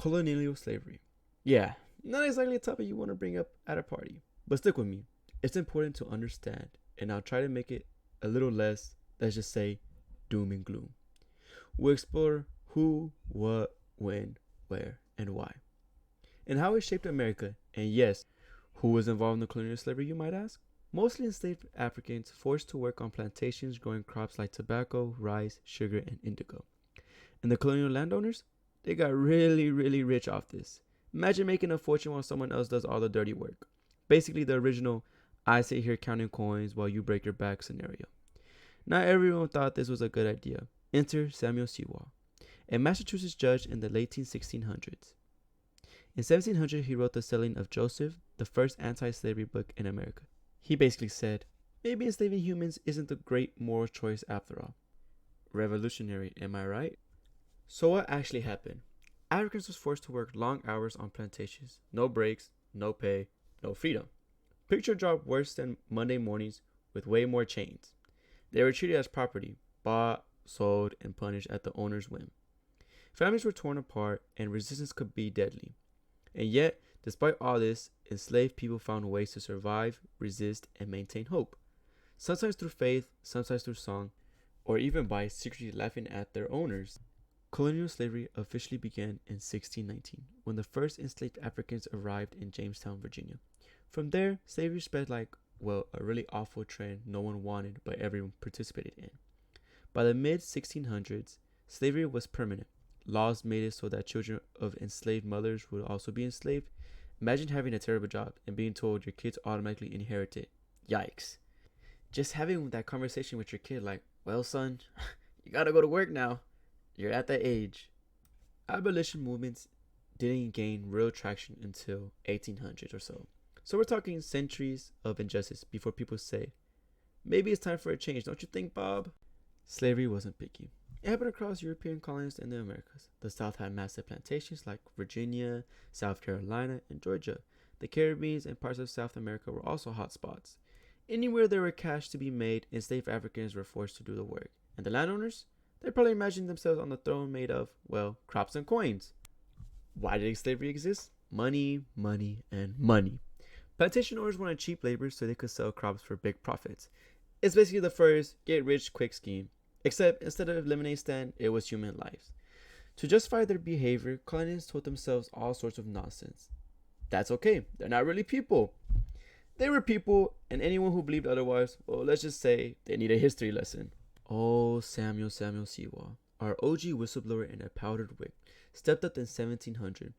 Colonial slavery. Yeah, not exactly a topic you want to bring up at a party, but stick with me. It's important to understand, and I'll try to make it a little less, let's just say, doom and gloom. We'll explore who, what, when, where, and why, and how it shaped America. And yes, who was involved in the colonial slavery, you might ask? Mostly enslaved Africans forced to work on plantations growing crops like tobacco, rice, sugar, and indigo. And the colonial landowners? They got really, really rich off this. Imagine making a fortune while someone else does all the dirty work. Basically, the original I sit here counting coins while you break your back scenario. Not everyone thought this was a good idea. Enter Samuel Sewall, a Massachusetts judge in the late 1600s. In 1700, he wrote The Selling of Joseph, the first anti-slavery book in America. He basically said, maybe enslaving humans isn't a great moral choice after all. Revolutionary, am I right? So what actually happened? Africans was forced to work long hours on plantations, no breaks, no pay, no freedom. Picture a job worse than Monday mornings with way more chains. They were treated as property, bought, sold, and punished at the owner's whim. Families were torn apart and resistance could be deadly. And yet, despite all this, enslaved people found ways to survive, resist, and maintain hope. Sometimes through faith, sometimes through song, or even by secretly laughing at their owners. Colonial slavery officially began in 1619, when the first enslaved Africans arrived in Jamestown, Virginia. From there, slavery spread like, well, a really awful trend no one wanted but everyone participated in. By the mid-1600s, slavery was permanent. Laws made it so that children of enslaved mothers would also be enslaved. Imagine having a terrible job and being told your kids automatically inherit it. Yikes. Just having that conversation with your kid like, well, son, you gotta go to work now. You're at that age. Abolition movements didn't gain real traction until 1800 or so. So we're talking centuries of injustice before people say, maybe it's time for a change, don't you think, Bob? Slavery wasn't picky. It happened across European colonies in the Americas. The South had massive plantations like Virginia, South Carolina, and Georgia. The Caribbean and parts of South America were also hot spots. Anywhere there were cash to be made, enslaved Africans were forced to do the work. And the landowners? They probably imagined themselves on the throne made of, well, crops and coins. Why did slavery exist? Money, money, and money. Plantation owners wanted cheap labor so they could sell crops for big profits. It's basically the first get-rich-quick scheme. Except instead of lemonade stand, it was human lives. To justify their behavior, colonists told themselves all sorts of nonsense. That's okay, they're not really people. They were people, and anyone who believed otherwise, well, let's just say they need a history lesson. Oh, Samuel Sewall, our OG whistleblower in a powdered wig, stepped up in 1700.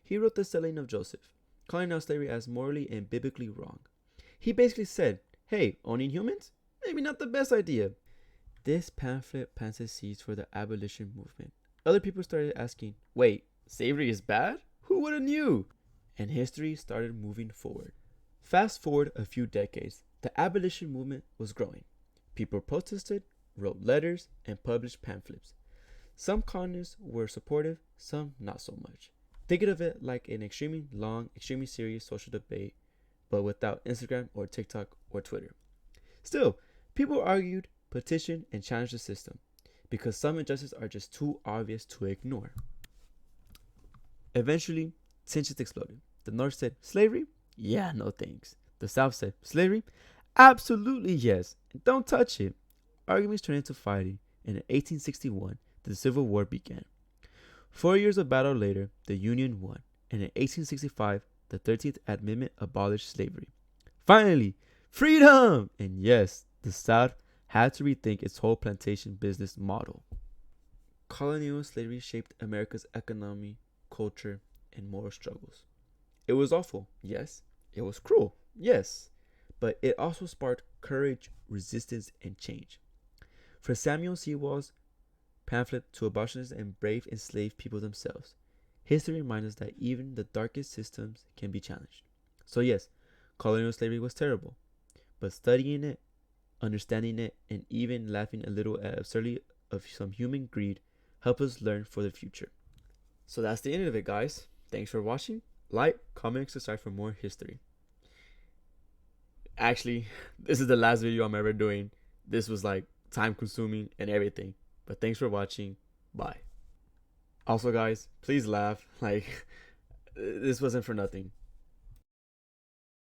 He wrote The Selling of Joseph, calling out slavery as morally and biblically wrong. He basically said, hey, owning humans? Maybe not the best idea. This pamphlet planted seeds for the abolition movement. Other people started asking, wait, slavery is bad? Who would have knew? And history started moving forward. Fast forward a few decades, the abolition movement was growing. People protested, wrote letters, and published pamphlets. Some colonists were supportive, some not so much. Think of it like an extremely long, extremely serious social debate, but without Instagram or TikTok or Twitter. Still, people argued, petitioned, and challenged the system because some injustices are just too obvious to ignore. Eventually, tensions exploded. The North said, slavery? Yeah, no thanks. The South said, slavery? Absolutely yes. Don't touch it. Arguments turned into fighting, and in 1861, the Civil War began. 4 years of battle later, the Union won, and in 1865, the 13th Amendment abolished slavery. Finally, freedom! And yes, the South had to rethink its whole plantation business model. Colonial slavery shaped America's economy, culture, and moral struggles. It was awful, yes. It was cruel, yes. But it also sparked courage, resistance, and change. From Samuel Sewall's pamphlet to abolitionists and brave enslaved people themselves, history reminds us that even the darkest systems can be challenged. So yes, colonial slavery was terrible, but studying it, understanding it, and even laughing a little at absurdity of some human greed help us learn for the future. So that's the end of it, guys. Thanks for watching. Like, comment, subscribe for more history. Actually, this is the last video I'm ever doing. This was like time consuming and everything. But thanks for watching. Bye. Also, guys, please laugh. Like, this wasn't for nothing.